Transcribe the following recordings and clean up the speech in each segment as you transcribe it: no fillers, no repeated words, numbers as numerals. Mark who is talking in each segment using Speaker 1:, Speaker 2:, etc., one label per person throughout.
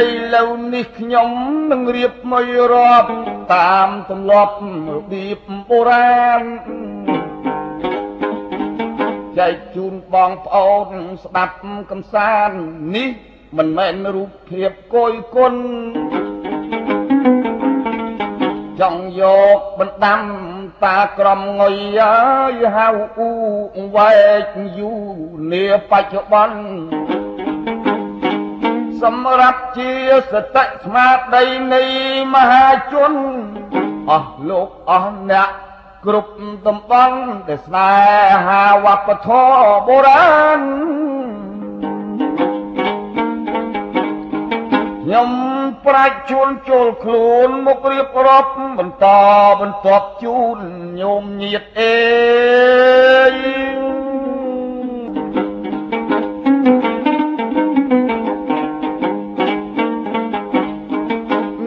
Speaker 1: ឥឡូវនេះខ្ញុំនឹងរៀបមួយរាប់តាមទម្លាប់របៀបបុរាណចែកជូនបងប្អូនស្ដាប់កំសាន្តនេះមិនមែនរូបភាពគយគុណចង់យកបណ្ដាំតាក្រំងុយហើយហៅអ៊ូវែកយូនាបច្ចុប្បន្នសម្រាប់ជាសតិស្មារតីនៃមហាជនអស់លោកអស់អ្នកគ្រប់តំបន់ដែលស្នេហាវប្បធម៌បុរាណខ្ញុំប្រាជ្ញជួនចូលខ្លួនមករៀបរាប់បន្តបន្ទាប់ជូនញោមញាតិអេ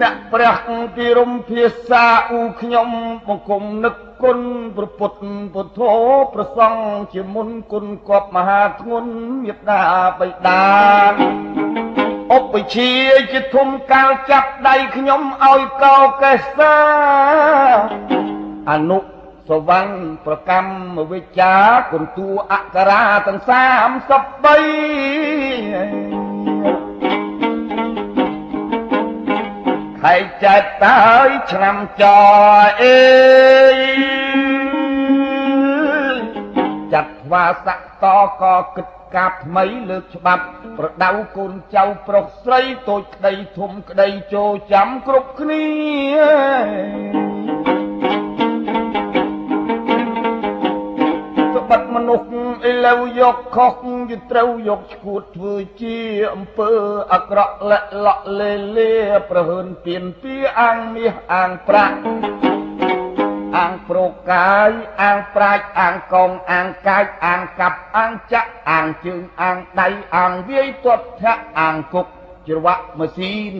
Speaker 1: អ្នកព្រះពីរំភាសាអ៊ូខ្ញុំបង្គំនឹកគុណព្រះពុទ្ធពុទ្ធោប្រសង់ជាមុនគុណគប់មហាធ្ងន់មេត្តាបិតាឧបជាជាធំកាលចាប់ដៃខ្ញុំឲ្យកោកេសាអនុសវណ្ណប្រកម្មវិជ្ជាគុណតួអក្សរាទាំង33ខែចែកតើយឆ្នាំចអេចាត់ថ្វាស័កតក៏គិតកាប់ថ្មីលើកច្បាប់ប្រដៅកូនចៅប្រុសស្រីតូចក្តីធំក្តីចូលចាំគ្រប់គ្នាស្បិតមនុស្សឥឡូវយកខុសយត្រូវយកឈួតធ្វើជាអំពើអាក្រក់លាក់លក់លេលាប្រហើនពៀនពីអាងមាសអាងប្រាក់អាងប្រកាយអាងប្រាជ្ញអាងកងអាងកាយអាងកាប់អាងចាក់អាងជើងអាងដៃអាងវាយទាត់ធាក់អាងគុកច្រវាក់ម៉ាស៊ីន